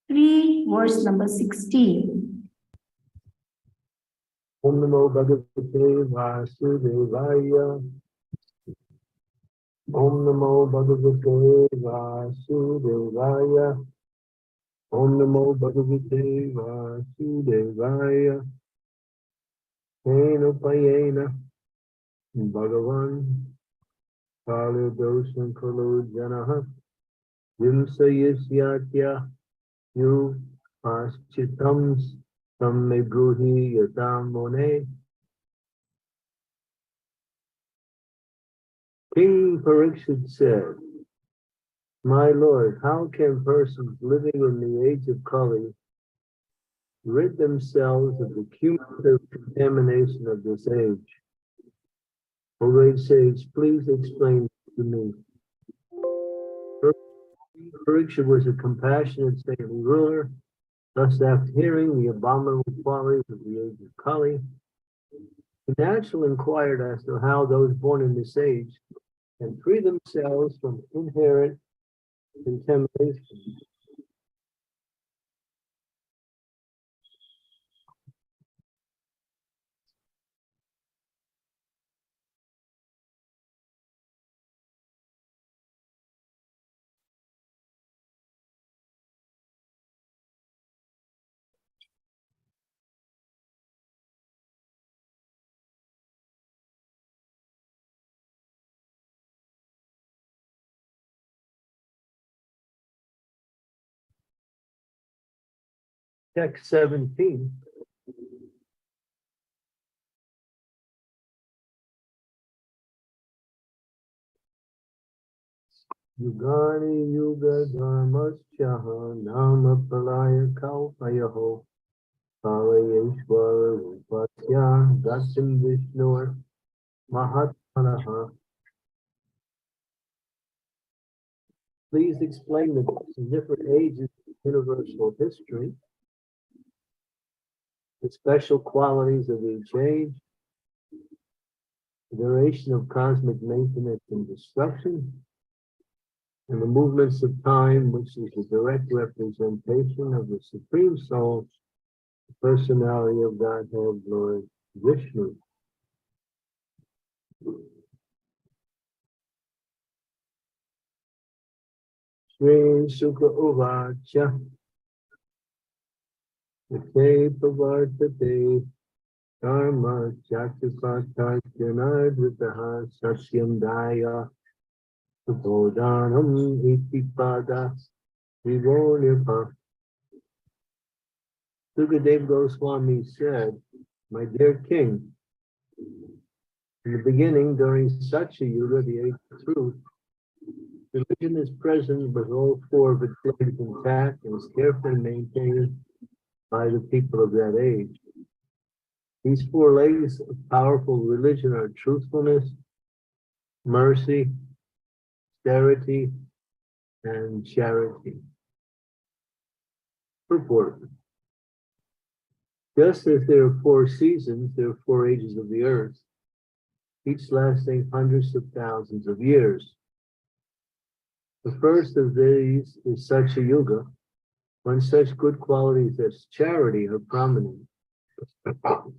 3, verse number 16. Om Namo Bhagavate Vasudevaya. Om Namo Bhagavate Vasudevaya. Om Namo Bhagavate Vasudevaya. Tena Payena Bhagavan Kali Dosan Kalo Janaha Vimsayisyatya Yu Paschitams Samme Bruhi Yatam Mone. King Parikshit said, "My Lord, how can persons living in the age of Kali rid themselves of the cumulative contamination of this age? O great sage, please explain to me." Parikshit was a compassionate, saintly ruler. Thus, after hearing the abominable qualities of the age of Kali, he naturally inquired as to how those born in this age can free themselves from inherent contamination. Text 17. Yugani Yuga Dharmaschaha Nama Pralaya Kalpayaho Palayeshwara Rupasya Dasim Vishnur Mahatmanaha. Please explain the different ages of universal history, the special qualities of each age, the duration of cosmic maintenance and destruction, and the movements of time, which is a direct representation of the Supreme Soul, the personality of Godhead, Lord Vishnu. Sri Sukha Uvacha Vate Pavartate Dharma Chattupatha Janardritaha Sasyam Daya Subodhanam Itipada Vivonipa. Sukadeva Goswami said, "My dear king, in the beginning, during Satya Yuga, the age of truth, religion is present with all four of its legs intact and is carefully maintained by the people of that age. These four legs of powerful religion are truthfulness, mercy, austerity, and charity." Purport. Just as there are four seasons, there are four ages of the earth, each lasting hundreds of thousands of years. The first of these is Satya Yuga, when such good qualities as charity are prominent.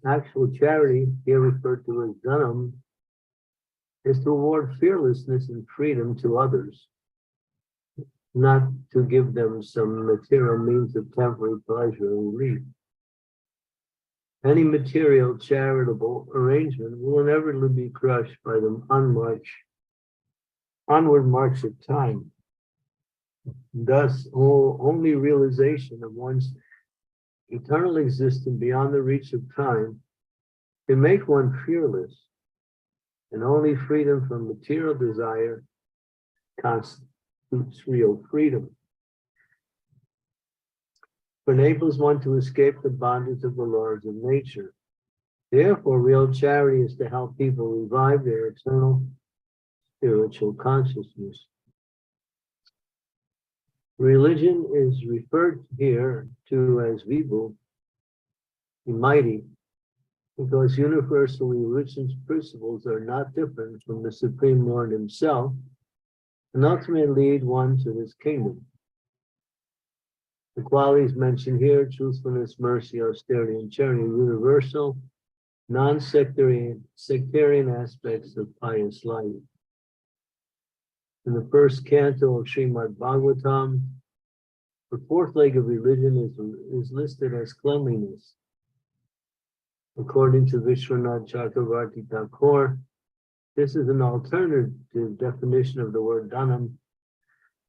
Actual charity, here referred to as dhanam, is to award fearlessness and freedom to others, not to give them some material means of temporary pleasure and relief. Any material charitable arrangement will inevitably be crushed by the onward march of time. Thus, only realization of one's eternal existence beyond the reach of time can make one fearless, and only freedom from material desire constitutes real freedom. It enables one to escape the bondage of the laws of nature. Therefore, real charity is to help people revive their eternal spiritual consciousness. Religion is referred here to as Vibhu, the mighty, because universal religion's principles are not different from the Supreme Lord himself, and ultimately lead one to his kingdom. The qualities mentioned here, truthfulness, mercy, austerity, and charity, are universal, non-sectarian aspects of pious life. In the first canto of Srimad Bhagavatam, the fourth leg of religion is listed as cleanliness. According to Vishwanath Chakravarti Thakur, this is an alternative definition of the word dhanam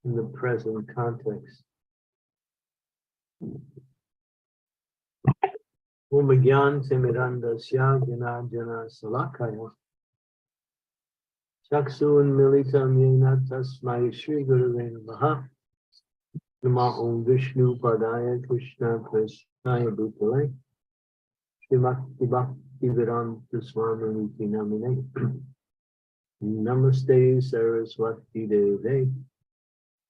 in the present context. Umagyan Timirandasya Gyanajana Salakaya Chaksun Militam Yena Tasmai Shri Gurave Namaha Nama Om Vishnu Padaya Krishna Prasnaya Bhutale Srimati Bhakti Vedanta Swami Niti Namine Namaste Saraswati Deve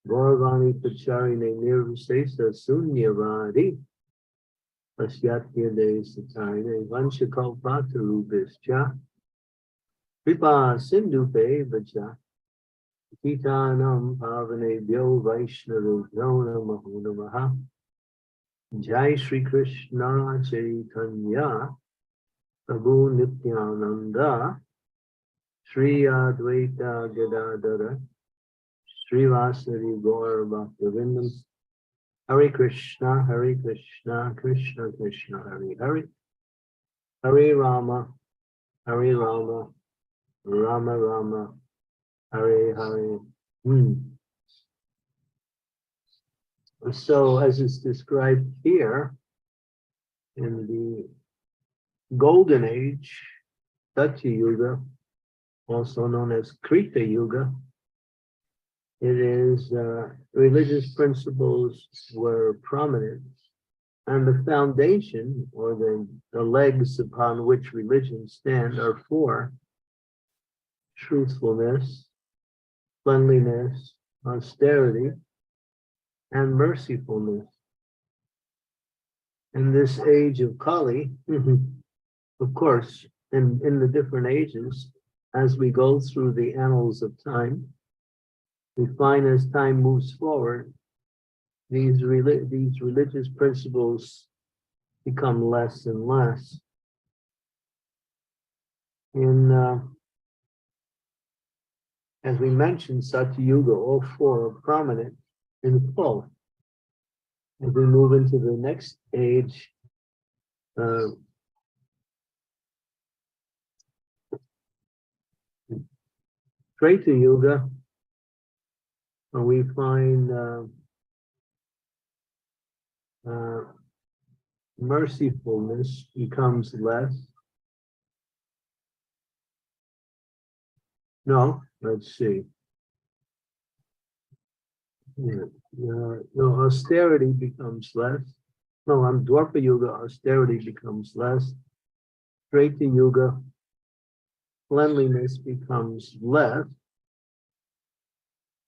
Gauravani Pacharine Nirvisesa Sunyavadi Pasyatya De Satarine Vanchakalpatarubhischa Kripa Sindhupe Vacha Titanam Pavanebhyo Vaishnavebhyo Namo Namaha Jai Shri Krishna Chaitanya Prabhu Nityananda Shri Advaita Gadadara Srivasari Gaur Bhaktivinoda Hare Krishna, Krishna Krishna, Hare Hare, Hare Rama, Rama Rama, Hare Hare. So, as is described here, in the Golden Age, Satya Yuga, also known as Krita Yuga, it is religious principles were prominent, and the foundation or the legs upon which religion stand are four: truthfulness, cleanliness, austerity, and mercifulness. In this age of Kali, of course, in the different ages, as we go through the annals of time, we find as time moves forward, these religious principles become less and less. As we mentioned, Satya Yuga, all four are prominent in full. As we move into the next age, Treta Yuga, we find mercifulness becomes less. No, let's see. No, austerity becomes less. No, on Dwapara Yuga, austerity becomes less. Treta Yuga, cleanliness becomes less.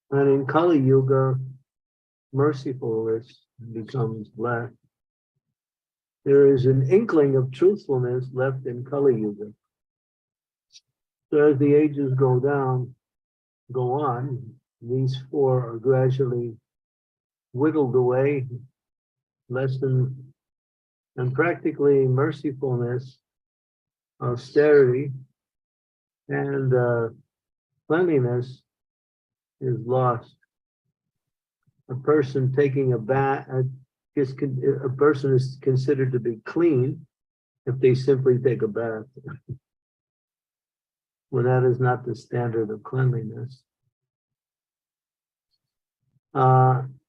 And in Kali Yuga, mercifulness becomes less. There is an inkling of truthfulness left in Kali Yuga. So as the ages go on, these four are gradually whittled away, lessened, and practically mercifulness, austerity, and cleanliness is lost. A person taking a bath, a person is considered to be clean if they simply take a bath. Well, that is not the standard of cleanliness.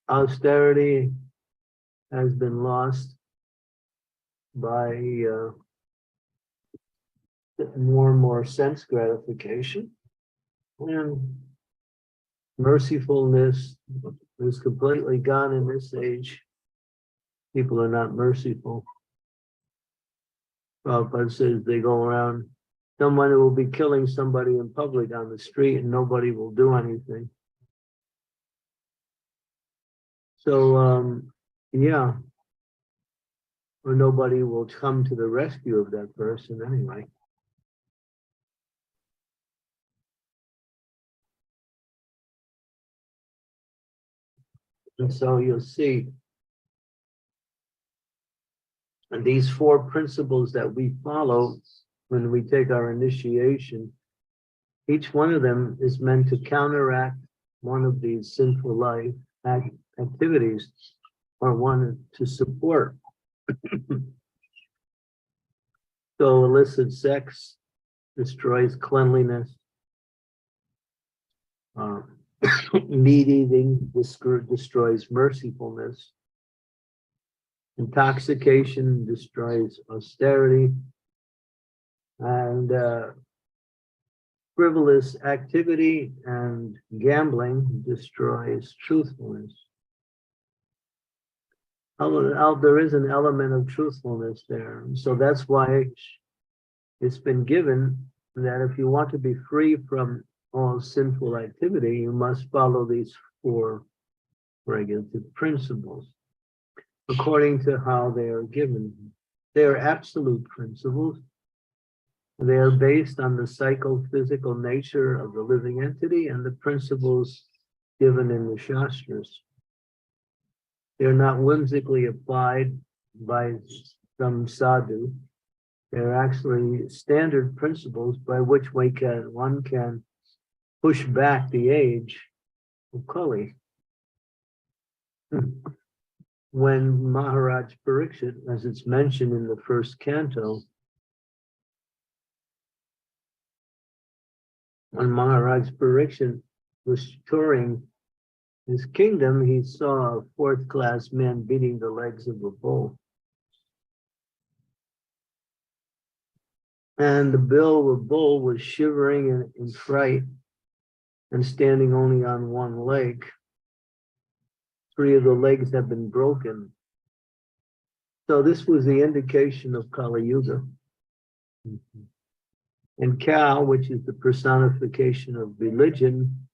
Austerity has been lost by more and more sense gratification, and mercifulness is completely gone in this age. People are not merciful. Prabhupada says they go around, someone will be killing somebody in public on the street and nobody will do anything. So, yeah, or nobody will come to the rescue of that person anyway. And so you'll see And these four principles that we follow when we take our initiation, each one of them is meant to counteract one of these sinful life activities, or one to support. So illicit sex destroys cleanliness. Meat eating destroys mercifulness. Intoxication destroys austerity. And frivolous activity and gambling destroys truthfulness. There is an element of truthfulness there. So that's why it's been given that if you want to be free from all sinful activity, you must follow these four regulative principles according to how they are given. They are absolute principles. They are based on the psychophysical nature of the living entity and the principles given in the Shastras. They're not whimsically applied by some sadhu. They're actually standard principles by which one can push back the age of Kali. When Maharaj Parikshit, as it's mentioned in the first canto, when Maharaj Parikshit was touring his kingdom, he saw a fourth-class man beating the legs of a bull. And the bull was shivering in fright and standing only on one leg. Three of the legs had been broken. So this was the indication of Kali Yuga. And cow, which is the personification of religion,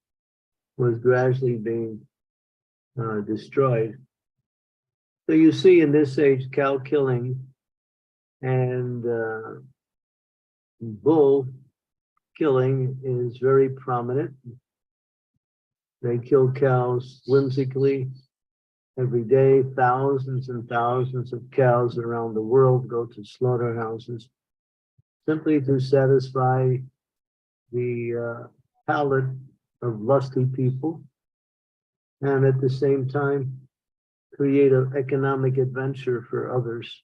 was gradually being destroyed. So you see in this age, cow killing and bull killing is very prominent. They kill cows whimsically every day. Thousands and thousands of cows around the world go to slaughterhouses simply to satisfy the palate of lusty people, and at the same time create an economic adventure for others,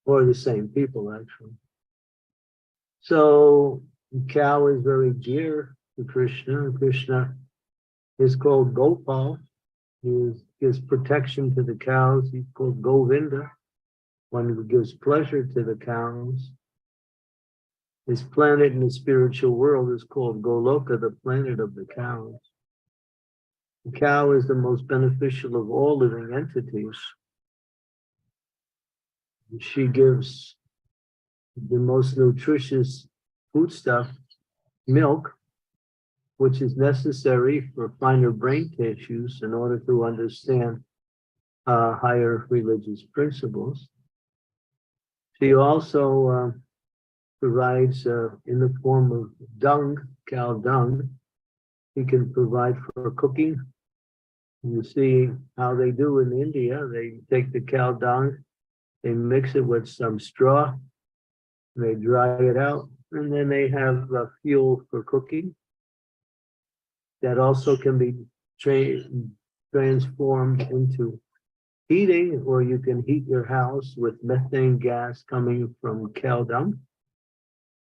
or the same people actually. So cow is very dear to Krishna. Krishna is called Gopal. He gives protection to the cows. He's called Govinda, one who gives pleasure to the cows. His planet in the spiritual world is called Goloka, the planet of the cows. The cow is the most beneficial of all living entities. She gives the most nutritious foodstuff, milk, which is necessary for finer brain tissues in order to understand higher religious principles. She also provides in the form of dung, cow dung. He can provide for cooking. You see how they do in India. They take the cow dung, they mix it with some straw, they dry it out, and then they have fuel for cooking. That also can be transformed into heating, or you can heat your house with methane gas coming from cow dung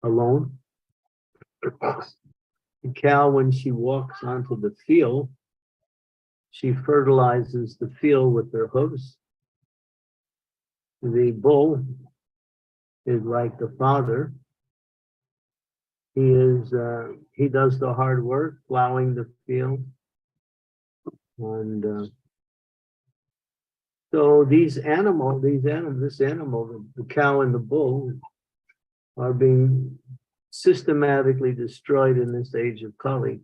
alone. The cow, when she walks onto the field, she fertilizes the field with her hooves. The bull is like the father. He does the hard work, plowing the field. And so this animal, the cow and the bull, are being systematically destroyed in this age of Kali.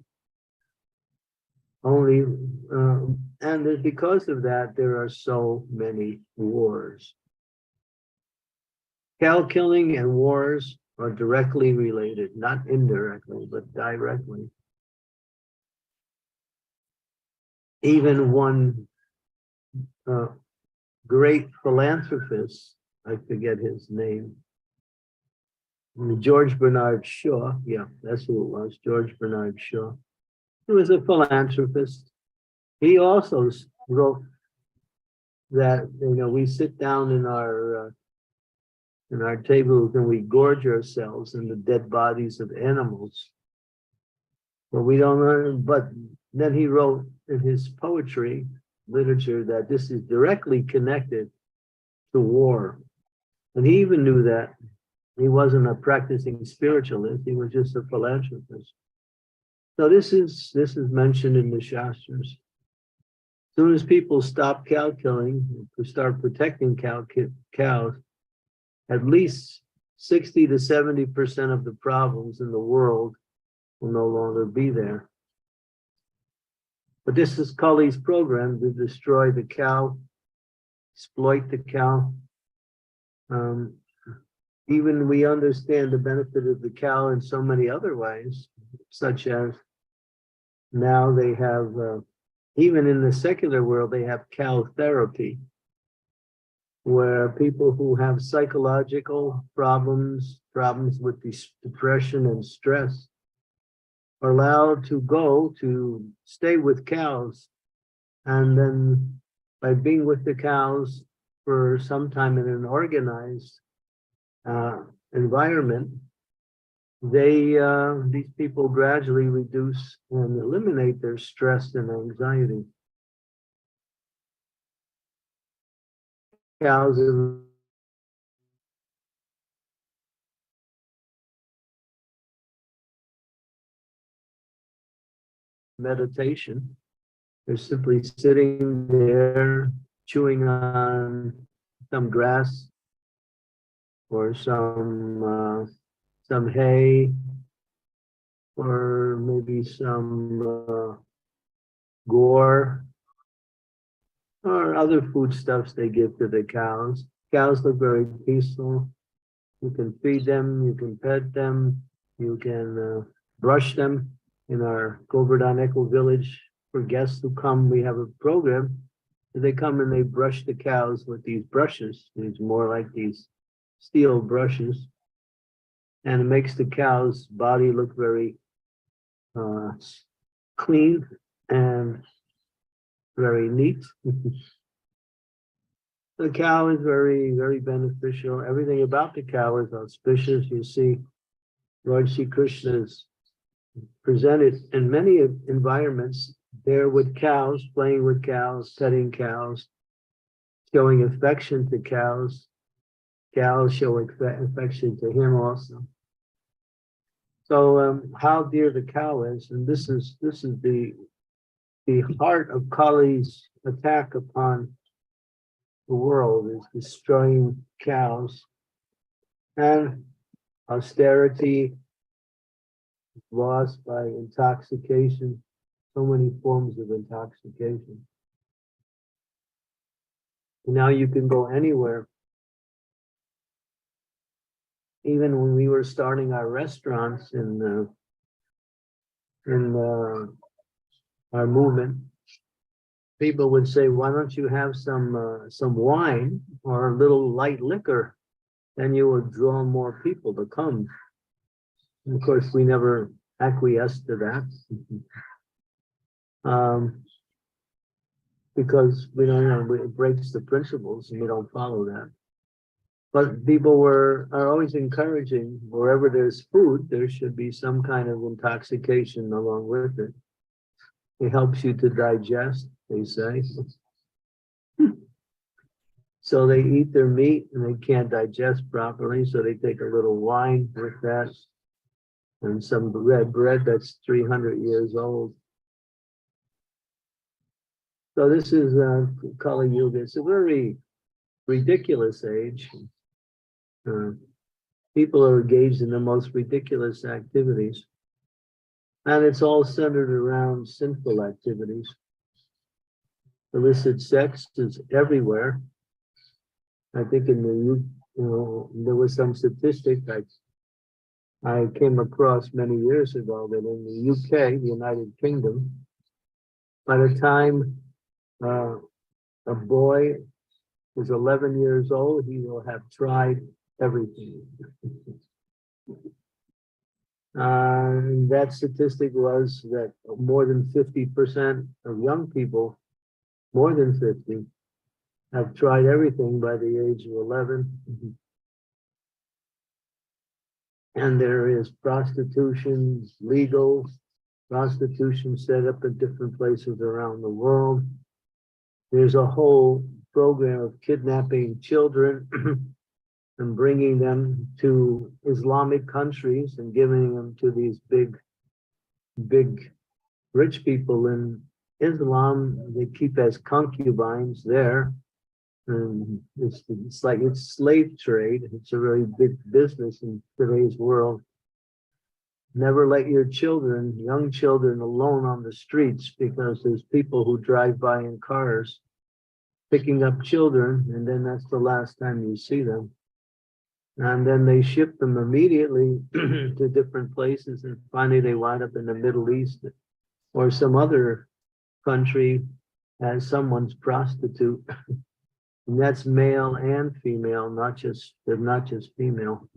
And because of that, there are so many wars. Cow killing and wars are directly related, not indirectly, but directly. Even one great philanthropist, I forget his name, George Bernard Shaw. Yeah, that's who it was, George Bernard Shaw. He was a philanthropist. He also wrote that, we sit down in our tables and we gorge ourselves in the dead bodies of animals. But we don't learn, but then he wrote in his poetry, literature, that this is directly connected to war. And he even knew that. He wasn't a practicing spiritualist, he was just a philanthropist. So this is mentioned in the Shastras. As soon as people stop cow killing, to start protecting cows, at least 60 to 70% of the problems in the world will no longer be there. But this is Kali's program to destroy the cow, exploit the cow. Even we understand the benefit of the cow in so many other ways, such as now they have, even in the secular world, they have cow therapy, where people who have psychological problems with depression and stress, are allowed to go to stay with cows. And then by being with the cows for some time in an organized environment, these people gradually reduce and eliminate their stress and anxiety. Cows are meditation. They're simply sitting there chewing on some grass or some hay, or maybe some gore, or other foodstuffs they give to the cows. Cows look very peaceful. You can feed them, you can pet them, you can brush them. In our Govardhan Eco Village, for guests who come, we have a program. They come and they brush the cows with these brushes. It's more like these steel brushes. And it makes the cow's body look very clean and very neat. The cow is very, very beneficial. Everything about the cow is auspicious. You see, Lord Sri Krishna is presented in many environments there with cows, playing with cows, petting cows, showing affection to cows. Cows show affection to him also. So how dear the cow is, and this is the heart of Kali's attack upon the world, is destroying cows. And austerity, lost by intoxication, so many forms of intoxication. Now you can go anywhere. Even when we were starting our restaurants in our movement, people would say, "Why don't you have some wine or a little light liquor? Then you will draw more people to come." And of course, we never acquiesced to that. Because we don't know, it breaks the principles and we don't follow that. But people are always encouraging, wherever there's food, there should be some kind of intoxication along with it. It helps you to digest, they say. So they eat their meat and they can't digest properly, so they take a little wine with that and some red bread that's 300 years old. So this is Kali Yuga. It's a very ridiculous age. People are engaged in the most ridiculous activities. And it's all centered around sinful activities. Illicit sex is everywhere. I think there was some statistic I came across many years ago that in the UK, the United Kingdom, by the time a boy is 11 years old, he will have tried everything. That statistic was that more than 50% of young people, more than 50, have tried everything by the age of 11. And there is prostitution, legal prostitution set up in different places around the world. There's a whole program of kidnapping children and bringing them to Islamic countries and giving them to these big rich people in Islam. They keep as concubines there. And it's like it's slave trade. It's a very big business in today's world. Never let your children, young children, alone on the streets, because there's people who drive by in cars picking up children, and then that's the last time you see them. And then they ship them immediately to different places, and finally they wind up in the Middle East or some other country as someone's prostitute. And that's male and female, they're not just female.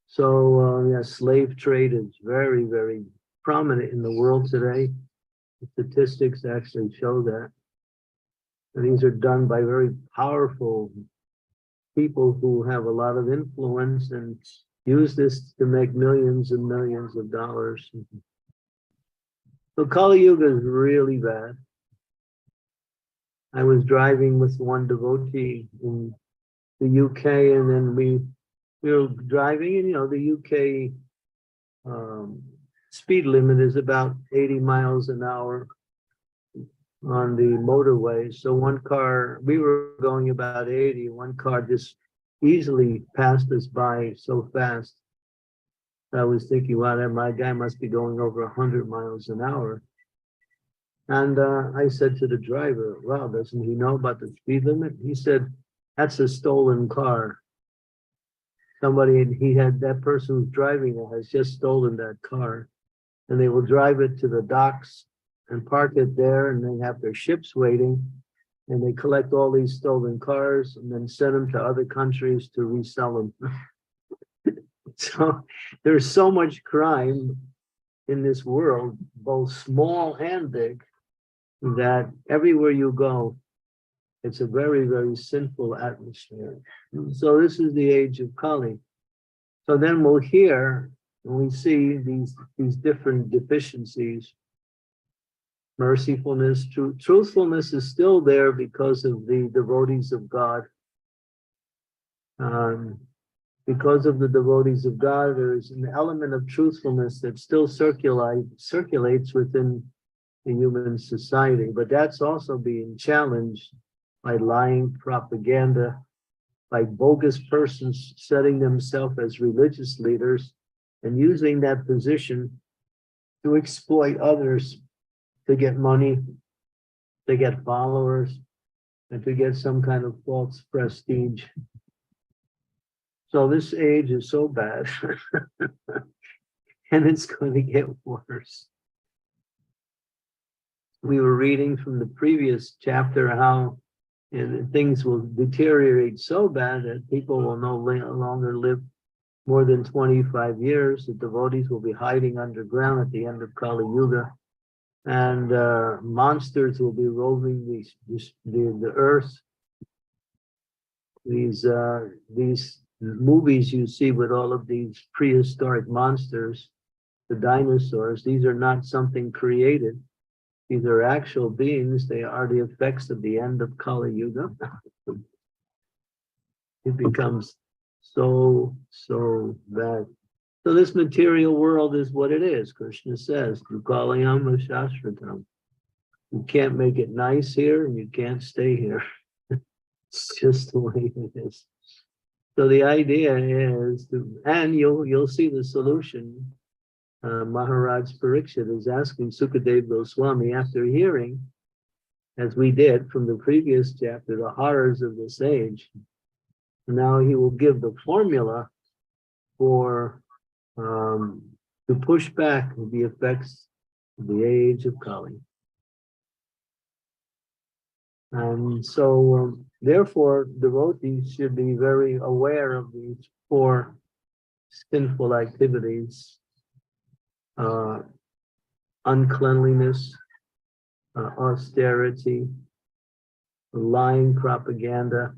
So yeah, slave trade is very, very prominent in the world today. The statistics actually show that. And these are done by very powerful people who have a lot of influence and use this to make millions and millions of dollars. So Kali Yuga is really bad. I was driving with one devotee in the UK, and then we were driving, and the UK speed limit is about 80 miles an hour on the motorway. So one car, we were going about 80, one car just easily passed us by so fast. I was thinking, wow, my guy must be going over 100 miles an hour. And I said to the driver, wow, doesn't he know about the speed limit? He said, that's a stolen car. That person who's driving it has just stolen that car. And they will drive it to the docks and park it there, and they have their ships waiting. And they collect all these stolen cars and then send them to other countries to resell them. So there's so much crime in this world, both small and big, that everywhere you go, it's a very, very sinful atmosphere. So this is the age of Kali. So then we'll hear, and we see these different deficiencies. Mercifulness, truthfulness is still there because of the devotees of God. Because of the devotees of God, there's an element of truthfulness that still circulates within the human society, but that's also being challenged by lying propaganda, by bogus persons setting themselves as religious leaders and using that position to exploit others, to get money, to get followers, and to get some kind of false prestige. So this age is so bad, and it's going to get worse. We were reading from the previous chapter how things will deteriorate so bad that people will no longer live more than 25 years. The devotees will be hiding underground at the end of Kali Yuga, and monsters will be roaming the earth. These movies you see with all of these prehistoric monsters, the dinosaurs, these are not something created. These are actual beings. They are the effects of the end of Kali Yuga. It becomes so bad. So this material world is what it is. Krishna says, Dukalayam Shashvatam. You can't make it nice here, and you can't stay here. It's just the way it is. So the idea is and you'll see the solution. Maharaj Parikshit is asking Sukadeva Goswami, after hearing, as we did from the previous chapter, the horrors of this age. Now he will give the formula for to push back the effects of the age of Kali. And so Therefore, devotees should be very aware of these four sinful activities: uncleanliness, austerity, lying, propaganda,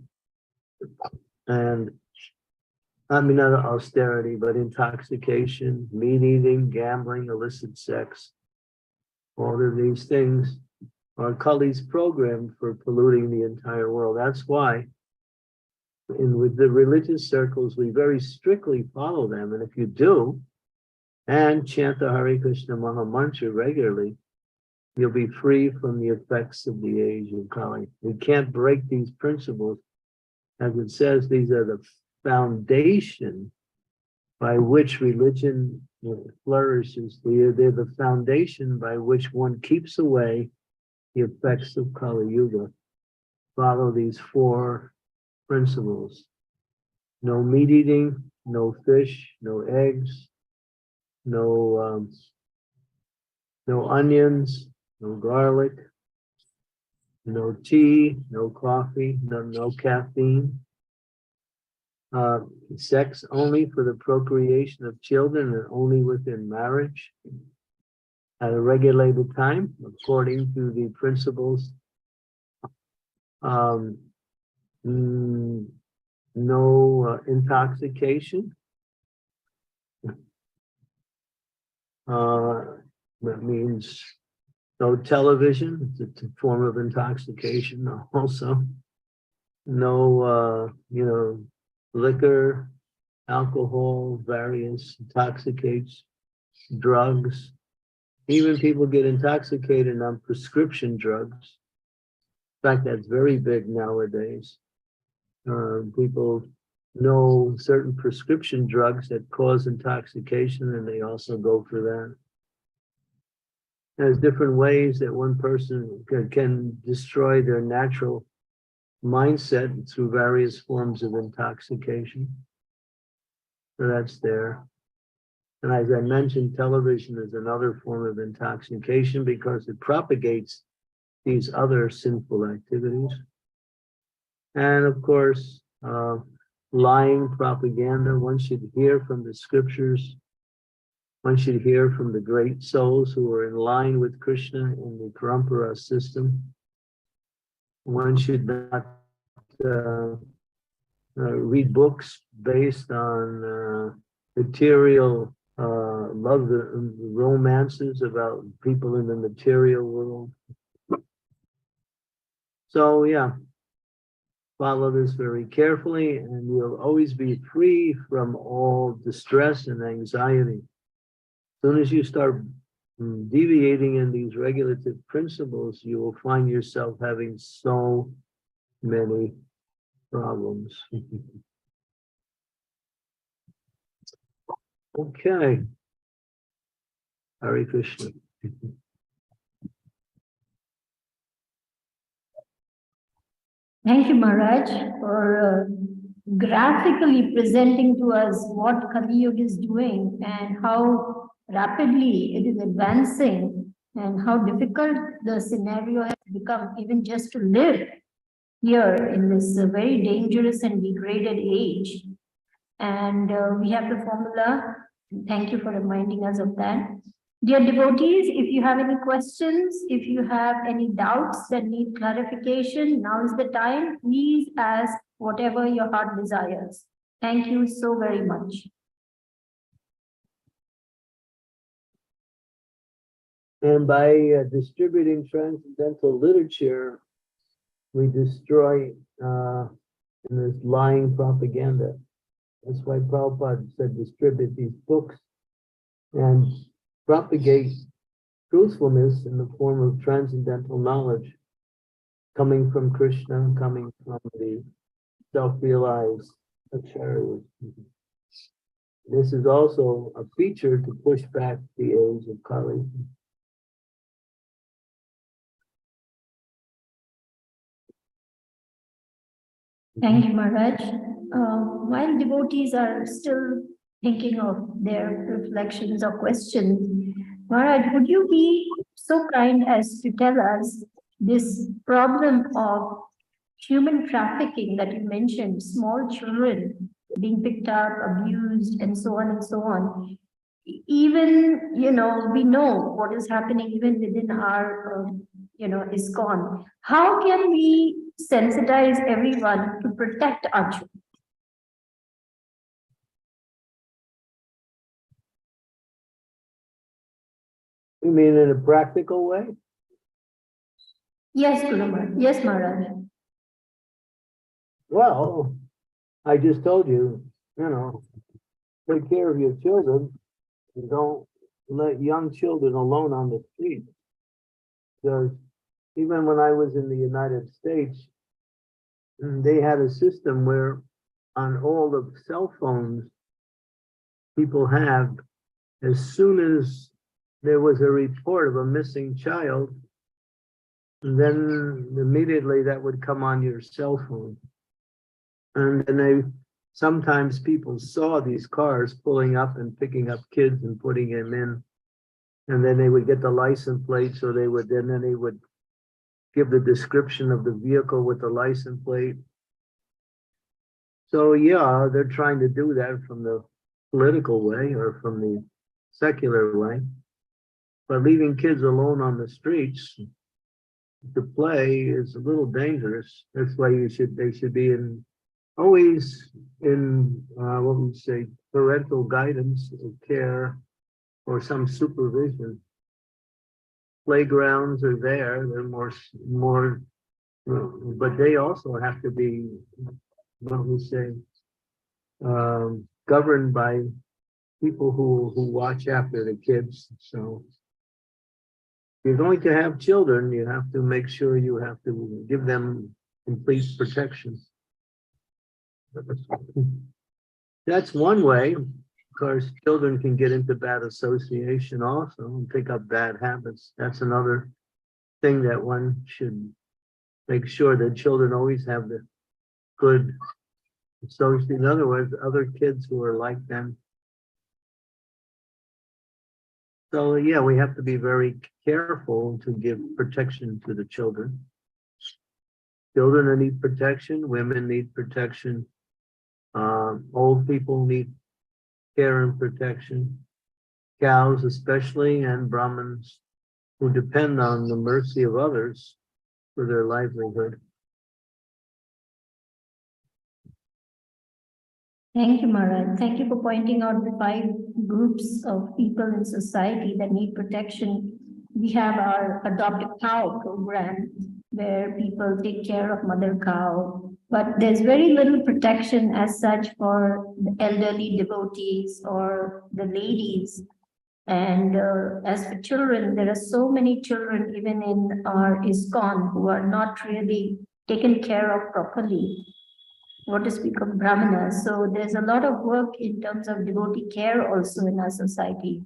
and not austerity, but intoxication, meat eating, gambling, illicit sex. All of these things are Kali's program for polluting the entire world. That's why with the religious circles, we very strictly follow them. And if you do, and chant the Hare Krishna Maha Mantra regularly, you'll be free from the effects of the age of Kali. We can't break these principles. As it says, these are the foundation by which religion flourishes. They're the foundation by which one keeps away the effects of Kali Yuga. Follow these four principles: no meat eating, no fish, no eggs, no onions, no garlic, no tea, no coffee, no caffeine. Sex only for the procreation of children and only within marriage at a regulated time, according to the principles. No intoxication. That means no television. It's a form of intoxication also. No, liquor, alcohol, various intoxicates, drugs. Even people get intoxicated on prescription drugs. In fact, that's very big nowadays. People know certain prescription drugs that cause intoxication, and they also go for that. There's different ways that one person can destroy their natural mindset through various forms of intoxication. So that's there. And as I mentioned, television is another form of intoxication because it propagates these other sinful activities. And of course, lying, propaganda. One should hear from the scriptures. One should hear from the great souls who are in line with Krishna in the Parampara system. One should not read books based on material love, the romances about people in the material world. So yeah, follow this very carefully and you'll always be free from all distress and anxiety. As soon as you start deviating in these regulative principles, you will find yourself having so many problems. Okay. Hare Krishna. Thank you, Maharaj, for graphically presenting to us what Kali Yuga is doing and how rapidly it is advancing and how difficult the scenario has become even just to live here in this very dangerous and degraded age. And we have the formula. Thank you for reminding us of that. Dear devotees, if you have any questions, if you have any doubts that need clarification, now is the time. Please ask whatever your heart desires. Thank you so very much. And by distributing transcendental literature, we destroy in this lying propaganda. That's why Prabhupada said distribute these books and propagate truthfulness in the form of transcendental knowledge coming from Krishna, coming from the self-realized acharyas. This is also a feature to push back the age of Kali. Thank you, Maharaj. While devotees are still thinking of their reflections or questions, Maharaj, would you be so kind as to tell us this problem of human trafficking that you mentioned, small children being picked up, abused, and so on and so on. Even, we know what is happening even within our, ISKCON. How can we sensitize everyone to protect our children? You mean in a practical way? Yes, Guru. Yes, Maharaj. Well, I just told you, take care of your children and don't let young children alone on the street. Because even when I was in the United States, they had a system where on all the cell phones people have, as soon as there was a report of a missing child, then immediately that would come on your cell phone. And then sometimes people saw these cars pulling up and picking up kids and putting them in. And then they would get the license plate, so they would give the description of the vehicle with the license plate. So yeah, they're trying to do that from the political way or from the secular way. But leaving kids alone on the streets to play is a little dangerous. That's why they should be always in what we say, parental guidance or care or some supervision. Playgrounds are there, they're more, but they also have to be, what we say, governed by people who watch after the kids. So if you're going to have children, you have to make sure you have to give them complete protection. That's one way. Of course, children can get into bad association also and pick up bad habits. That's another thing that one should make sure that children always have the good association. In other words, other kids who are like them. So yeah, we have to be very careful to give protection to the children. Children need protection, women need protection, old people need care and protection, cows especially, and Brahmins who depend on the mercy of others for their livelihood. Thank you, Maharaj. Thank you for pointing out the 5 groups of people in society that need protection. We have our Adopt a Cow program where people take care of mother cow, but there's very little protection as such for the elderly devotees or the ladies. And as for children, there are so many children even in our ISKCON who are not really taken care of properly, what to speak of brahmanas. So there's a lot of work in terms of devotee care also in our society.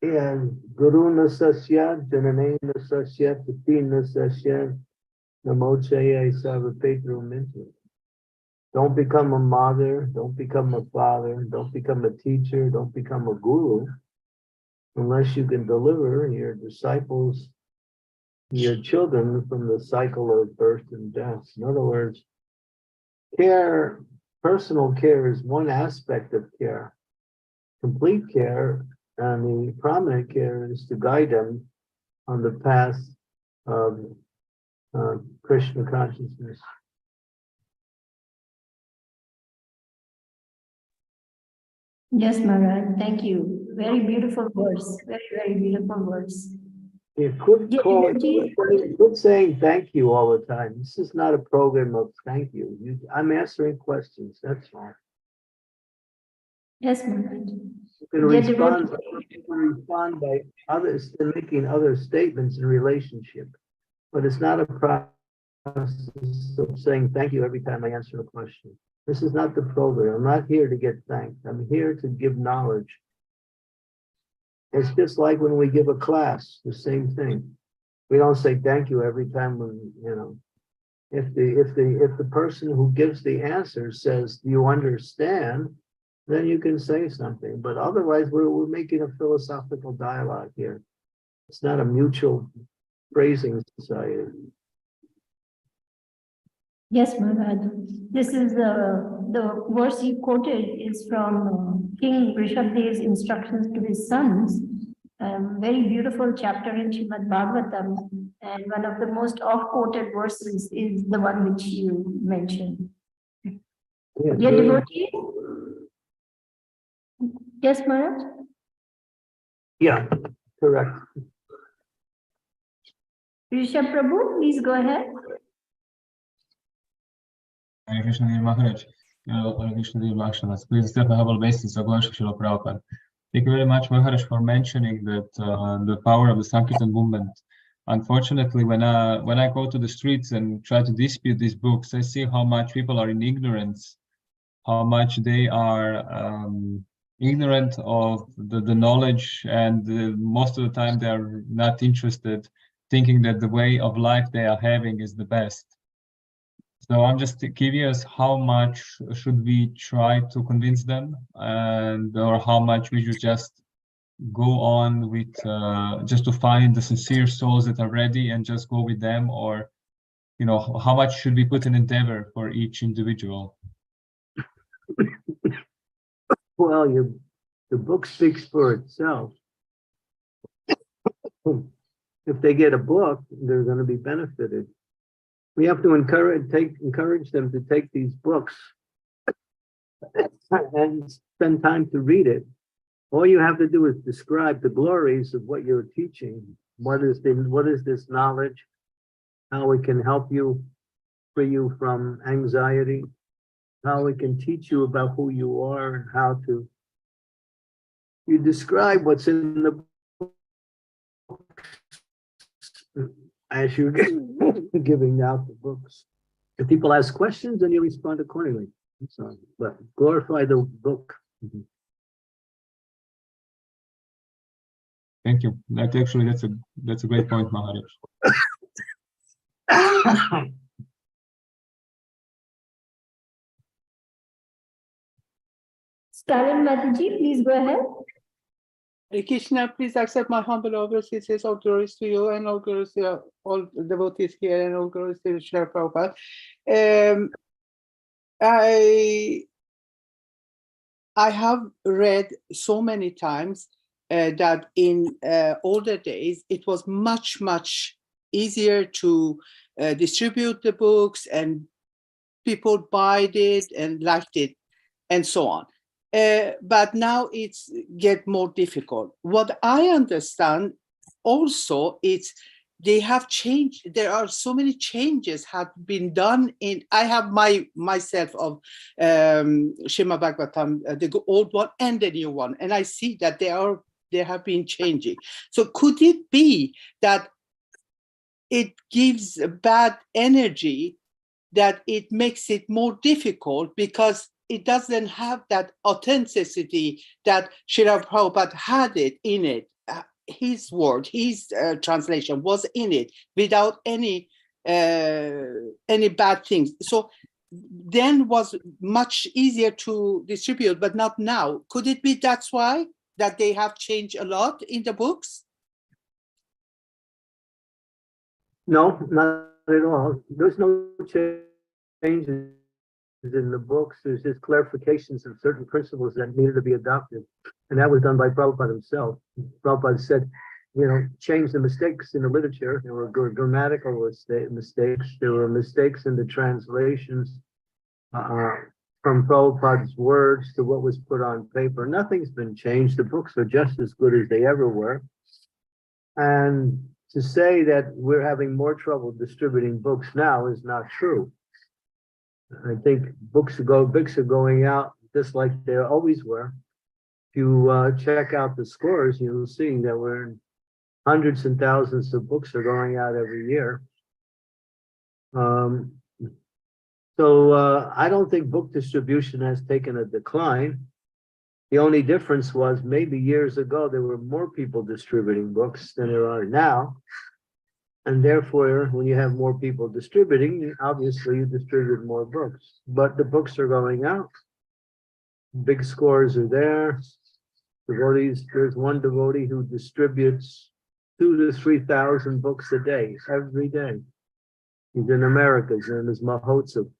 And Guru Nasasya, Jananena Sasya, Patina Sasya, Namochaya Savapetru Mintu. Don't become a mother, don't become a father, don't become a teacher, don't become a guru, unless you can deliver your disciples, your children from the cycle of birth and death. In other words, care, personal care is one aspect of care. Complete care and the prominent care is to guide them on the path of Krishna consciousness. Yes, Maharaj, thank you. Very beautiful words, very, very beautiful words. You quit saying thank you all the time. This is not a program of thank you. I'm answering questions, that's all. Yes, Maharaj. You can respond by others and making other statements in relationship, but it's not a process of saying thank you every time I answer a question. This is not the program. I'm not here to get thanked. I'm here to give knowledge. It's just like when we give a class, the same thing. We don't say thank you every time when, if the person who gives the answer says, do you understand? Then you can say something, but otherwise we're making a philosophical dialogue here. It's not a mutual praising society. Yes, Maharaj. This is the verse you quoted is from King Rishabhadev's instructions to his sons. Very beautiful chapter in Srimad Bhagavatam, and one of the most oft-quoted verses is the one which you mentioned. Yeah, Dear devotee? Yes, Maharaj? yeah, correct. Rishabh Prabhu, please go ahead. Hare Krishna, dear Maharaj. Hare Krishna, dear Vakshanas. Please step a humble basis of Lord Srila Prabhupada. Thank you very much, Maharaj, for mentioning that the power of the Sankirtan movement. Unfortunately, when I go to the streets and try to dispute these books, I see how much people are in ignorance, how much they are ignorant of the knowledge, and most of the time they are not interested, thinking that the way of life they are having is the best. So I'm just curious, how much should we try to convince them, and or how much we should just go on with just to find the sincere souls that are ready and just go with them, or how much should we put in endeavor for each individual? Well, the book speaks for itself. If they get a book, they're going to be benefited. We have to encourage them to take these books and spend time to read it. All you have to do is describe the glories of what you're teaching. What is this knowledge? How it can help you, free you from anxiety, how it can teach you about who you are and how to. You describe what's in the book as you're giving out the books. If people ask questions, then you respond accordingly. So, but glorify the book. Thank you. That's a great point, Maharaj. Stalin Mataji, please go ahead. Hare Krishna, please accept my humble obeisances. All glories to you and all glories to all devotees here and all glories to Srila Prabhupada. I have read so many times that in older days, it was much, much easier to distribute the books, and people bought it and liked it and so on. But now it's get more difficult. What I understand also is they have changed. There are so many changes have been done in. I have myself of Srimad Bhagavatam, the old one and the new one, and I see that they have been changing. So could it be that it gives a bad energy, that it makes it more difficult because it doesn't have that authenticity that Srila Prabhupada had it in it. His word, his translation was in it without any bad things. So then was much easier to distribute, but not now. Could it be that's why that they have changed a lot in the books? No, not at all. There's no changes in the books. There's just clarifications of certain principles that needed to be adopted. And that was done by Prabhupada himself. Prabhupada said, change the mistakes in the literature. There were grammatical mistakes. There were mistakes in the translations from Prabhupada's words to what was put on paper. Nothing's been changed. The books are just as good as they ever were. And to say that we're having more trouble distributing books now is not true. I think books are going out just like they always were. If you check out the scores, you'll see that we're hundreds and thousands of books are going out every year. So I don't think book distribution has taken a decline. The only difference was maybe years ago there were more people distributing books than there are now. And therefore, when you have more people distributing, obviously you distribute more books. But the books are going out. Big scores are there. Devotees, there's one devotee who distributes 2,000 to 3,000 books a day, every day. He's in America. His name is Mahotsav.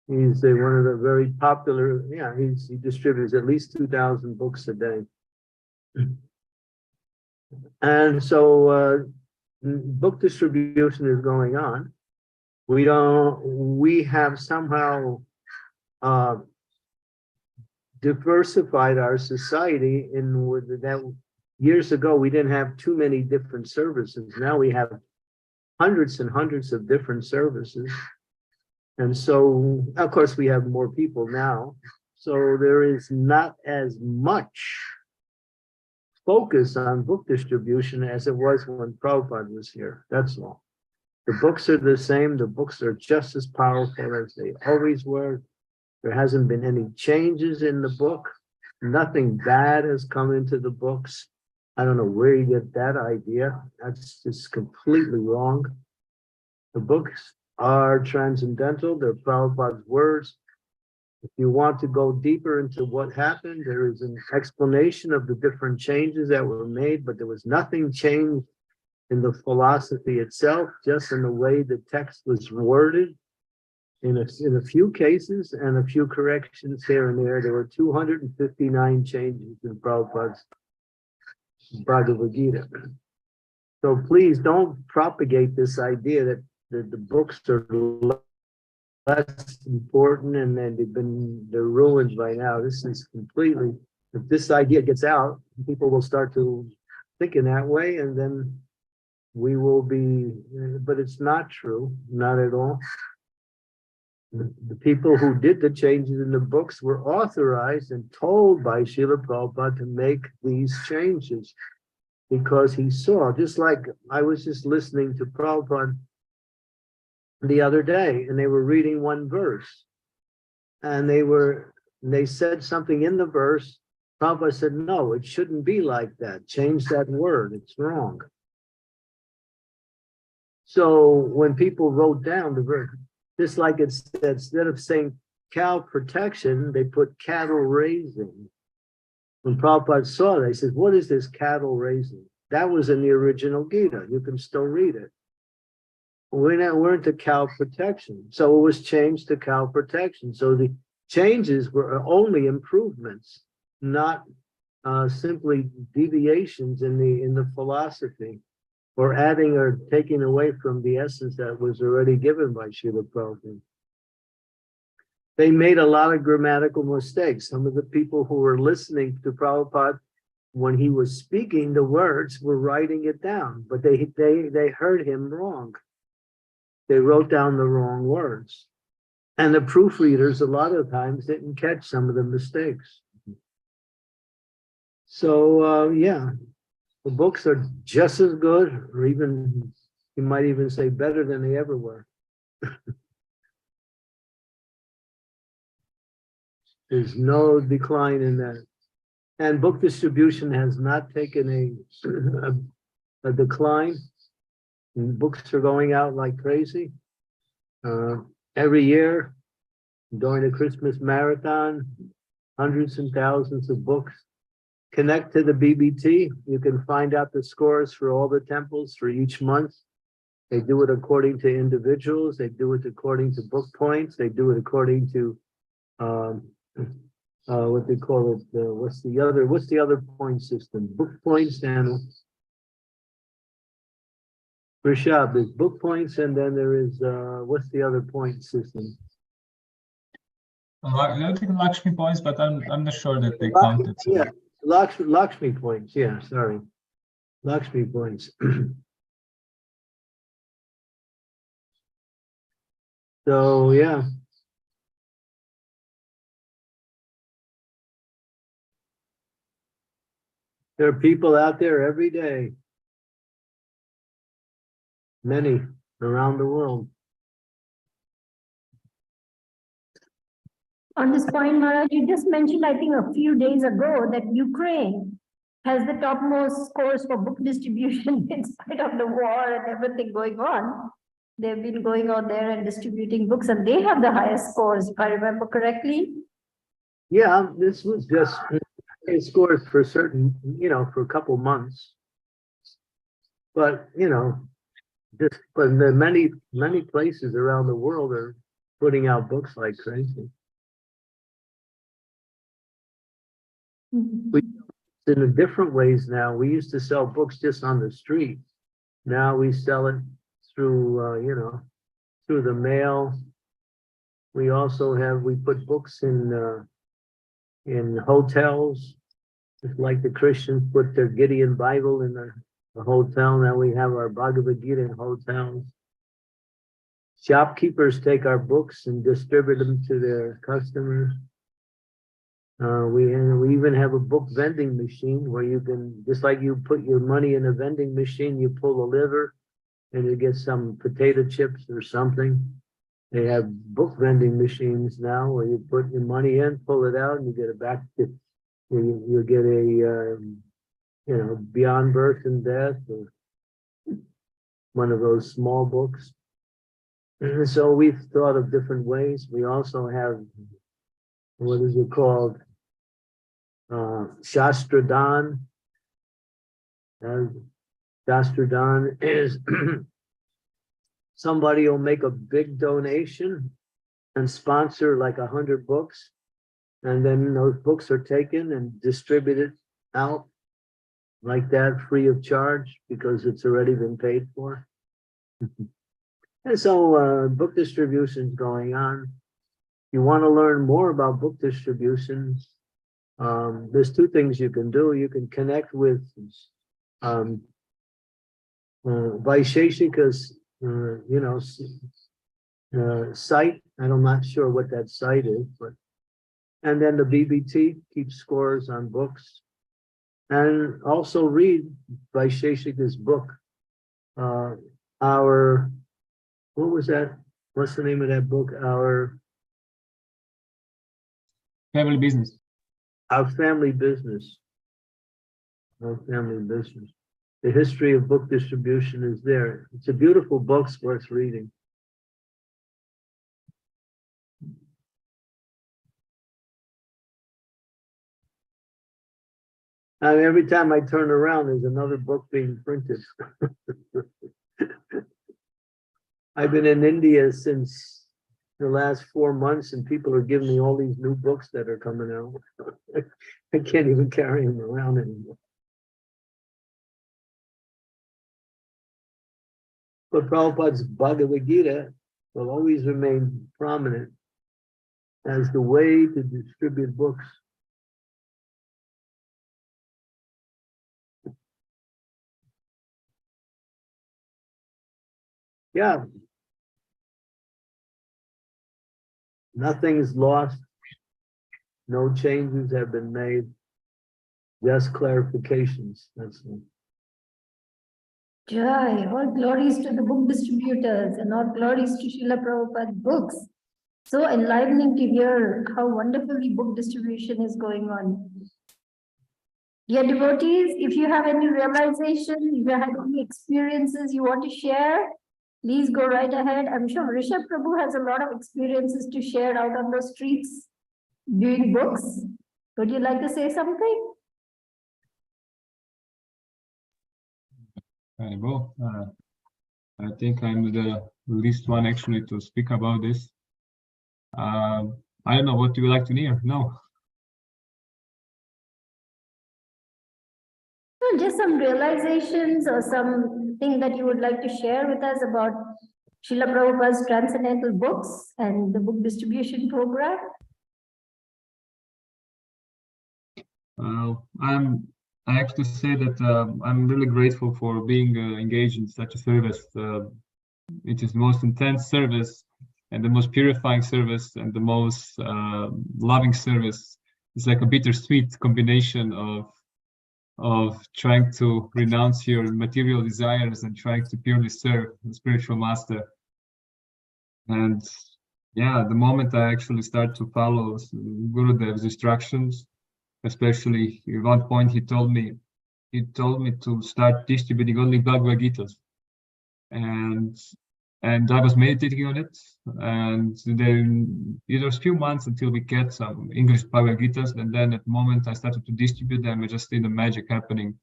He's one of the very popular, he distributes at least 2,000 books a day. And so book distribution is going on. We have somehow diversified our society in with that. Years ago, we didn't have too many different services. Now we have hundreds and hundreds of different services. And so, of course, we have more people now. So there is not as much focus on book distribution as it was when Prabhupada was here. That's all. The books are the same. The books are just as powerful as they always were. There hasn't been any changes in the book. Nothing bad has come into the books. I don't know where you get that idea. That's just completely wrong. The books are transcendental. They're Prabhupada's words. If you want to go deeper into what happened, there is an explanation of the different changes that were made, but there was nothing changed in the philosophy itself, just in the way the text was worded. In a few cases and a few corrections here and there, there were 259 changes in Prabhupada's Bhagavad Gita. So please don't propagate this idea that the books are less important and then they're ruined by now. This is completely, if this idea gets out, people will start to think in that way, and then we will be, but it's not true, not at all. The people who did the changes in the books were authorized and told by Srila Prabhupada to make these changes because he saw, just like I was just listening to Prabhupada the other day, and they were reading one verse, and they said something in the verse. Prabhupada said, no, it shouldn't be like that. Change that word. It's wrong. So when people wrote down the verse, just like it said, instead of saying cow protection, they put cattle raising. When Prabhupada saw that, he said, what is this cattle raising? That was in the original Gita. You can still read it. We're into cow protection. So it was changed to cow protection. So the changes were only improvements, not simply deviations in the philosophy, or adding or taking away from the essence that was already given by Srila Prabhupada. They made a lot of grammatical mistakes. Some of the people who were listening to Prabhupada when he was speaking the words were writing it down, but they heard him wrong. They wrote down the wrong words. And the proofreaders a lot of times didn't catch some of the mistakes. So yeah. The books are just as good, or even, you might even say better than they ever were. There's no decline in that. And book distribution has not taken a decline. And books are going out like crazy. Every year, during the Christmas marathon, hundreds and thousands of books. Connect to the BBT. You can find out the scores for all the temples for each month. They do it according to individuals. They do it according to book points. They do it according to what they call it. What's the other point system? Book points and Rishabh. There's book points, and then there is what's the other point system? I don't think Lakshmi points, but I'm not sure that they count it. So. Yeah. Lakshmi points, yeah, sorry. Lakshmi points. So, yeah. There are people out there every day. Many around the world. On this point, Maharaj, you just mentioned, I think a few days ago, that Ukraine has the topmost scores for book distribution in spite of the war and everything going on. They've been going out there and distributing books, and they have the highest scores, if I remember correctly. Yeah, this was just scores for certain, for a couple months. But, you know, just, but the many places around the world are putting out books like crazy. Mhm. In different ways now. We used to sell books just on the street. Now we sell it through, you know, through the mail. We also we put books in hotels, just like the Christians put their Gideon Bible in the hotel. Now we have our Bhagavad Gita in hotels. Shopkeepers take our books and distribute them to their customers. We even have a book vending machine where you can, just like you put your money in a vending machine, you pull a lever and you get some potato chips or something. They have book vending machines now where you put your money in, pull it out, and you get it back. You get a, you know, Beyond Birth and Death, or one of those small books. And so we've thought of different ways. We also have, what is it called? Shastradan. Shastradan is somebody will make a big donation and sponsor like 100 books. And then those books are taken and distributed out like that, free of charge, because it's already been paid for. And so book distribution is going on. You want to learn more about book distribution, there's two things you can do. You can connect with Vaisheshika's, you know, site. I'm not sure what that site is, but, and then the BBT keeps scores on books. And also read Vaisheshika's book, what was that? What's the name of that book? Our Family business. Family Business. Our Family Business. The history of book distribution is there. It's a beautiful book, it's worth reading. And every time I turn around, there's another book being printed. I've been in India since the last 4 months, and people are giving me all these new books that are coming out. I can't even carry them around anymore. But Prabhupada's Bhagavad Gita will always remain prominent as the way to distribute books. Yeah. Nothing is lost. No changes have been made. Just clarifications. That's all. Joy, all glories to the book distributors and all glories to Srila Prabhupada's books. So enlivening to hear how wonderfully book distribution is going on. Dear devotees, if you have any realization, if you have any experiences you want to share, please go right ahead. I'm sure Rishabh Prabhu has a lot of experiences to share out on the streets doing books. Would you like to say something? Well, I think I'm the least one actually to speak about this. I don't know, what do you like to hear? No. Well, just some realizations or something that you would like to share with us about Srila Prabhupada's transcendental books and the book distribution program. I have to say that I'm really grateful for being engaged in such a service. It is the most intense service and the most purifying service and the most loving service. It's like a bittersweet combination of trying to renounce your material desires and trying to purely serve the spiritual master. And yeah, the moment I actually start to follow Gurudev's instructions, especially at one point he told me to start distributing only Bhagavad Gitas, and I was meditating on it, and then it was a few months until we get some English Bhagavad Gitas, and then at the moment I started to distribute them, I just see the magic happening.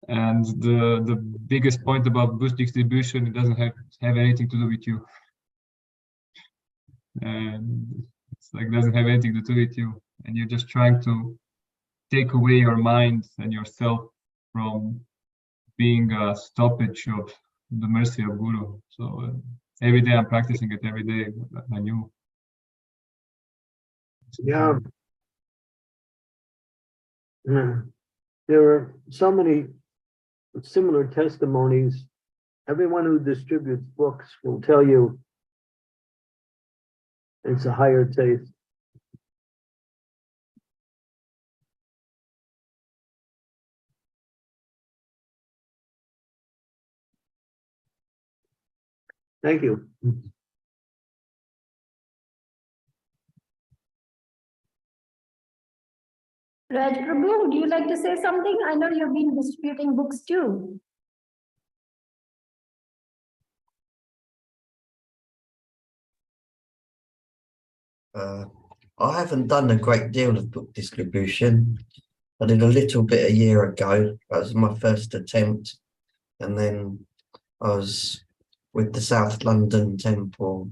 And the biggest point about boost distribution, it doesn't have anything to do with you. And it's like doesn't have anything to do with you, and you're just trying to take away your mind and yourself from being a stoppage of the mercy of Guru. So every day I'm practicing it. Every day I knew. Yeah. There are so many similar testimonies. Everyone who distributes books will tell you it's a higher taste. Thank you. Raj Prabhu, would you like to say something? I know you've been distributing books too. I haven't done a great deal of book distribution. I did a little bit a year ago. That was my first attempt. And then I was with the South London Temple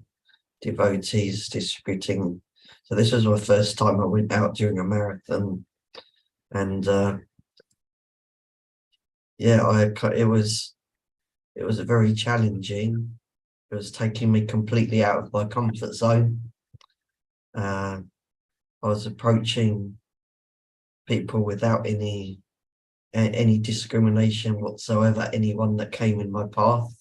devotees distributing. So this was my first time I went out during a marathon. And yeah, it was very challenging. It was taking me completely out of my comfort zone. I was approaching people without any discrimination whatsoever, anyone that came in my path,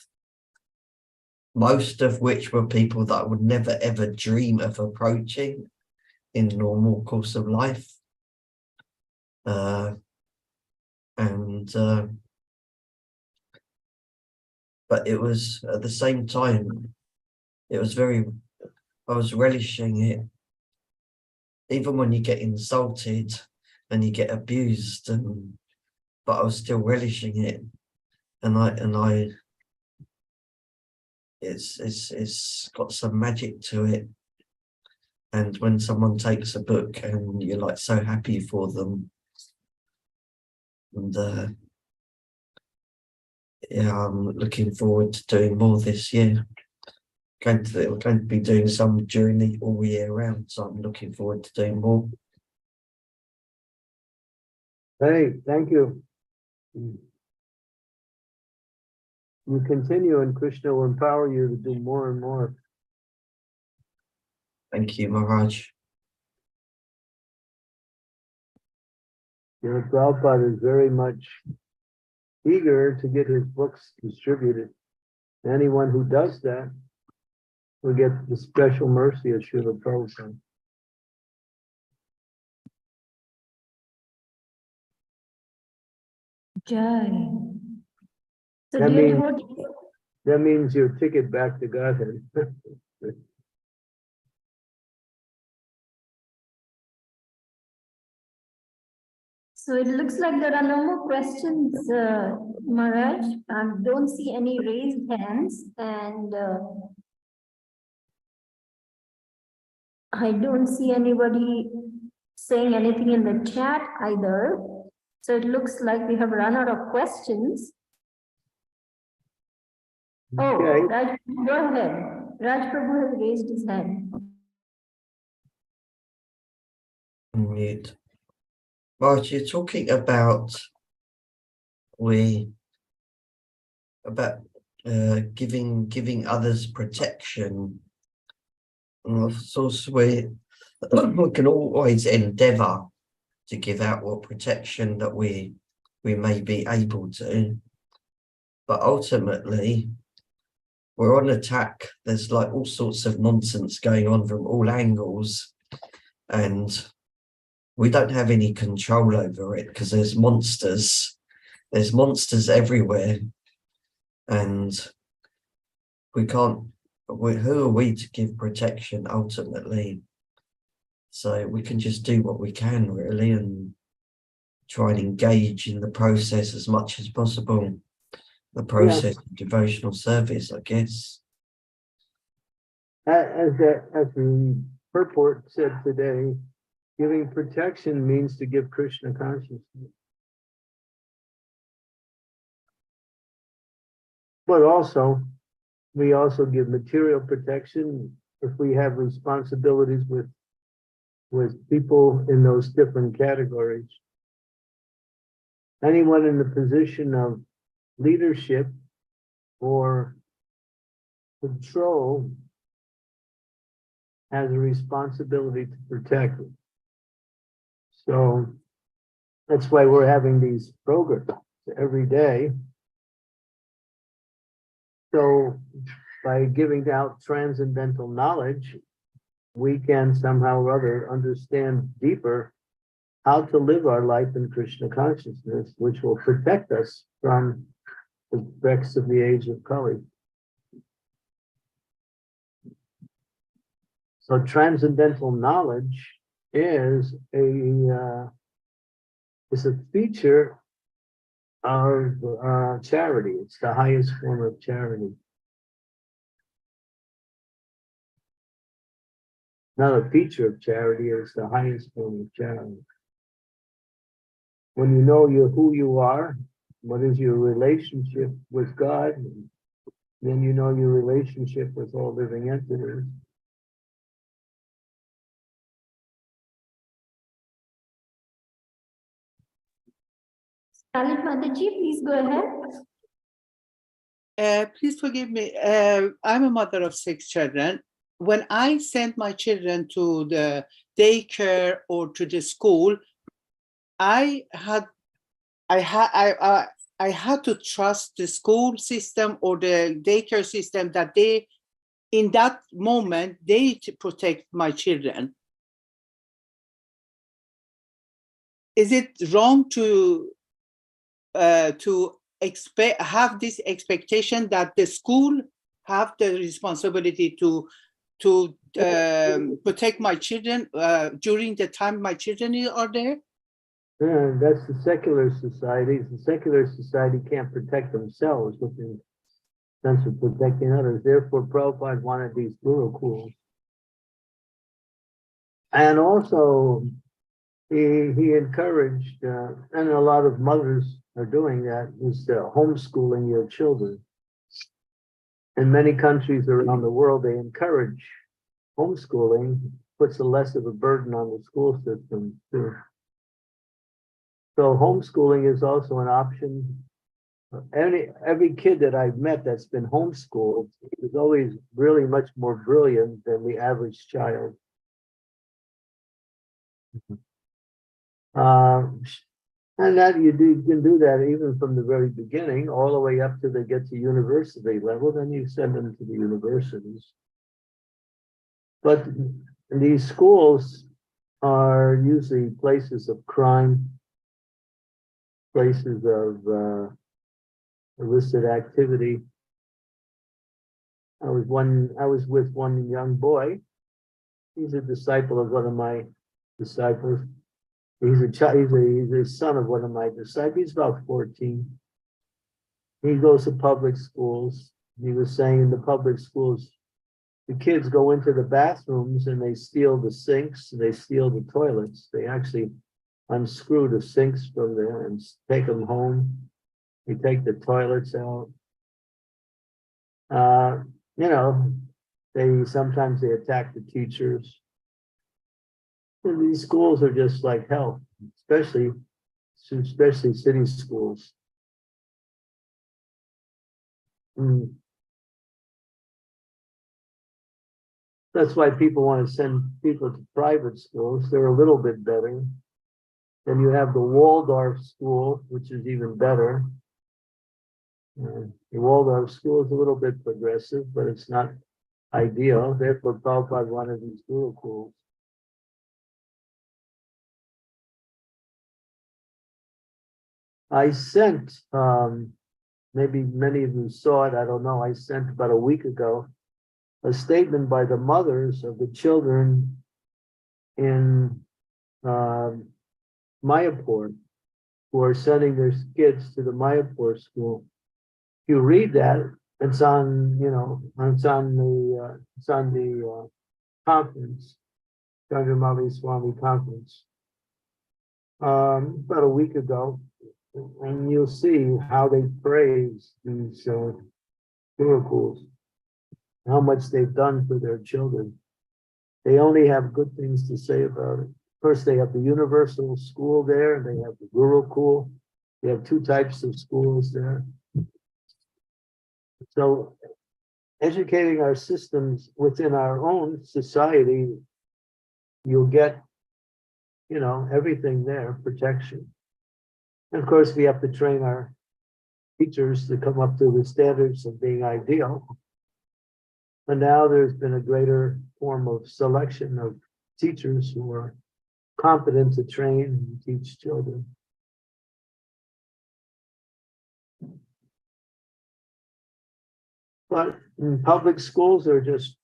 most of which were people that I would never ever dream of approaching in the normal course of life. But it was at the same time, I was relishing it. Even when you get insulted and you get abused, but I was still relishing it. And it's got some magic to it. And when someone takes a book and you're like so happy for them, and yeah, I'm looking forward to doing more this year. We're going to be doing some during all year round, so I'm looking forward to doing more. Hey, thank you. You continue and Krishna will empower you to do more and more. Thank you, Maharaj. Your Prabhupada is very much eager to get his books distributed. Anyone who does that will get the special mercy of Srila Prabhupada. Jai. So That dear means- devotees, That means your ticket back to Godhead. so it looks like there are no more questions, Maharaj. I don't see any raised hands, and I don't see anybody saying anything in the chat either. So it looks like we have run out of questions. Oh, Okay. Raj, go ahead. Raj Prabhu has raised his hand. Mute. Maharaj, you're talking about giving others protection. And of course, we can always endeavour to give out what protection that we may be able to, but ultimately we're on attack. There's like all sorts of nonsense going on from all angles, and we don't have any control over it because there's monsters everywhere, and we can't. Who are we to give protection ultimately? So we can just do what we can really and try and engage in the process as much as possible. The process of devotional service, I guess. As the purport said today, giving protection means to give Krishna consciousness. But also, we also give material protection if we have responsibilities with people in those different categories. Anyone in the position of leadership or control has a responsibility to protect it. So that's why we're having these programs every day. So by giving out transcendental knowledge, we can somehow or other understand deeper how to live our life in Krishna consciousness, which will protect us from the wrecks of the age of Kali. So transcendental knowledge is a feature of charity. It's the highest form of charity. Not a feature of charity, it's the highest form of charity. When you know who you are, what is your relationship with God, then you know your relationship with all living entities. Lalit Mataji, please go ahead. Please forgive me. I'm a mother of 6 children. When I sent my children to the daycare or to the school, I had to trust the school system or the daycare system that they, in that moment, they protect my children. Is it wrong to have this expectation that the school have the responsibility to protect my children during the time my children are there? Yeah, that's the secular societies. The secular society can't protect themselves with the sense of protecting others. Therefore, Prabhupada wanted these gurukuls. And also, he encouraged, and a lot of mothers are doing that, is homeschooling your children. In many countries around the world, they encourage homeschooling, puts a less of a burden on the school system too. So homeschooling is also an option. Every kid that I've met that's been homeschooled is always really much more brilliant than the average child. And that you can do that even from the very beginning, all the way up till they get to university level, then you send them to the universities. But these schools are usually places of crime, places of illicit activity. I was with one young boy. He's a disciple of one of my disciples. He's a son of one of my disciples. He's about 14. He goes to public schools. He was saying in the public schools, the kids go into the bathrooms and they steal the sinks, and they steal the toilets. They actually unscrew the sinks from there and take them home. They take the toilets out. Sometimes they attack the teachers. And these schools are just like hell, especially city schools. That's why people want to send people to private schools. They're a little bit better. Then you have the Waldorf school, which is even better. The Waldorf school is a little bit progressive, but it's not ideal. Therefore, Prabhupada wanted these gurukuls. I sent, maybe many of you saw it, I don't know, I sent about a week ago, a statement by the mothers of the children in Mayapur who are sending their kids to the Mayapur school. If you read that, it's on the conference, Candramauli Swami conference, about a week ago, and you'll see how they praise these gurukuls, how much they've done for their children. They only have good things to say about it. First, they have the universal school there, and they have the gurukul. They have two types of schools there. So educating our systems within our own society, you'll get, everything there, protection. And of course, we have to train our teachers to come up to the standards of being ideal. But now there's been a greater form of selection of teachers who are competent to train and teach children. But public schools are just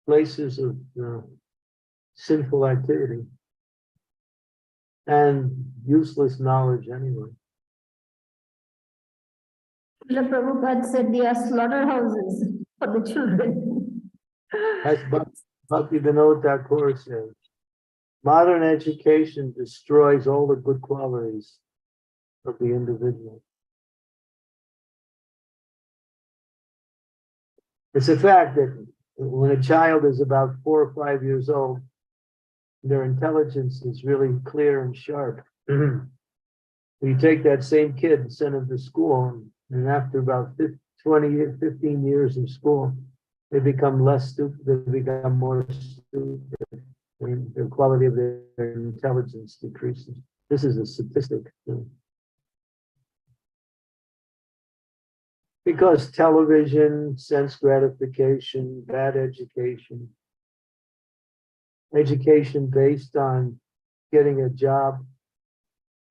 places of sinful activity and useless knowledge anyway. Srila Prabhupada said they are slaughterhouses for the children. As Bhakti Vinod Thakur says, modern education destroys all the good qualities of the individual. It's a fact that when a child is about 4 or 5 years old, their intelligence is really clear and sharp. You take that same kid and send him to school, and after about 15 years of school, they become less stupid, they become more stupid, and the quality of their intelligence decreases. This is a statistic. Because television, sense gratification, bad education, education based on getting a job.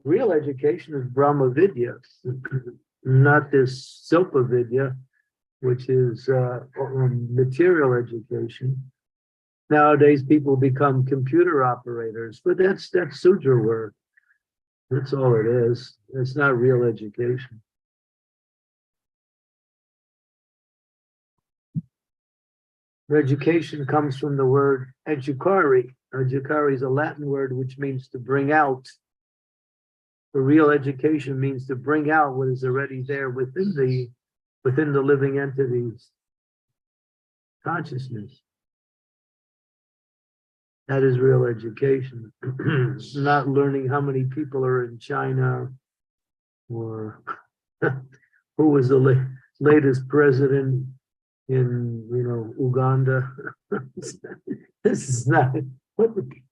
Real education is Brahma Vidya, not this Silpa Vidya, which is material education. Nowadays, people become computer operators, but that's Sudra work. That's all it is. It's not real education. Education comes from the word educare. Educare is a Latin word which means to bring out. The real education means to bring out what is already there within the living entity's consciousness. That is real education. Not learning how many people are in China or who was the latest president in Uganda. This is not this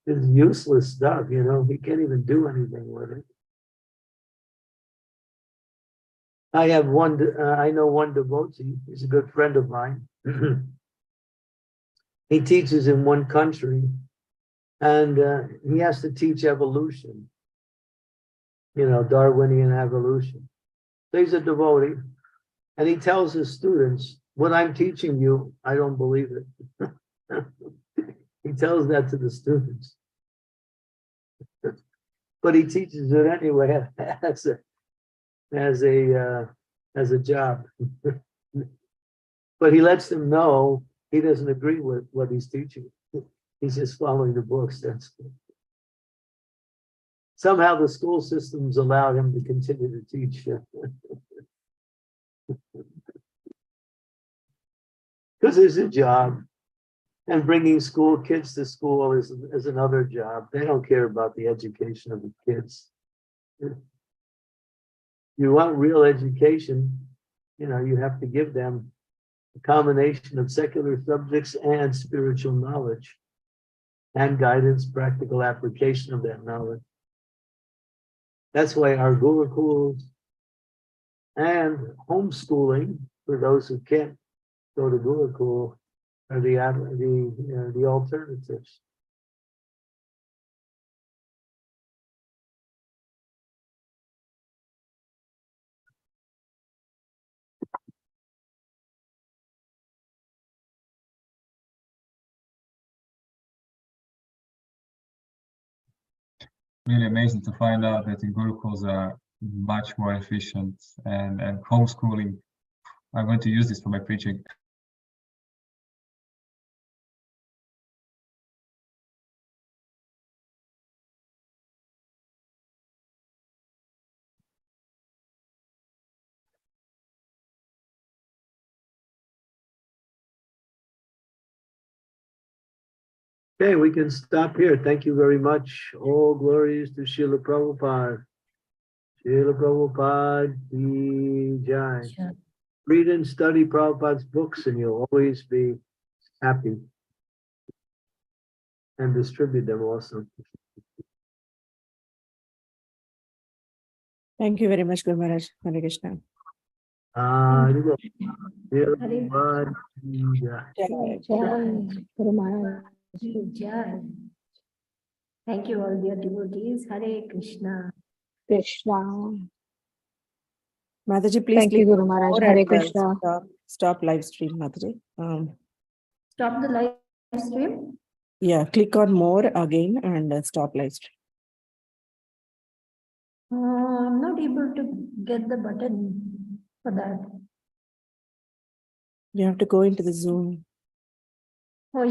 is useless stuff, we can't even do anything with it. I know one devotee, he's a good friend of mine. He teaches in one country, and he has to teach evolution, Darwinian evolution. So he's a devotee, and he tells his students, what I'm teaching you, I don't believe it. He tells that to the students. But he teaches it anyway as a job. But he lets them know he doesn't agree with what he's teaching. He's just following the books. That's somehow the school systems allowed him to continue to teach. Because it's a job, and bringing school kids to school is another job. They don't care about the education of the kids. You want real education, you have to give them a combination of secular subjects and spiritual knowledge and guidance, practical application of that knowledge. That's why our gurukuls and homeschooling, for those who can't go to Gurukul, are the alternatives. Really amazing to find out that the Gurukuls are much more efficient, and homeschooling. I'm going to use this for my preaching. Okay, we can stop here. Thank you very much. All glories to Srila Prabhupada. Srila Prabhupada ki jai. Sure. Read and study Prabhupada's books and you'll always be happy. And distribute them also. Thank you very much, Guru Maharaj. Hare Krishna. Srila Hare Prabhupada ki jai. Jai. Jai. Guru Maharaj ki Jai. Thank you, all dear devotees. Hare Krishna. Krishna. Mataji, please Thank you, click Guru on Maharaj. more Hare and Krishna. stop live stream, Mataji. Stop the live stream. Yeah, click on more again and stop live stream. I'm not able to get the button for that. You have to go into the Zoom. Oh, yeah.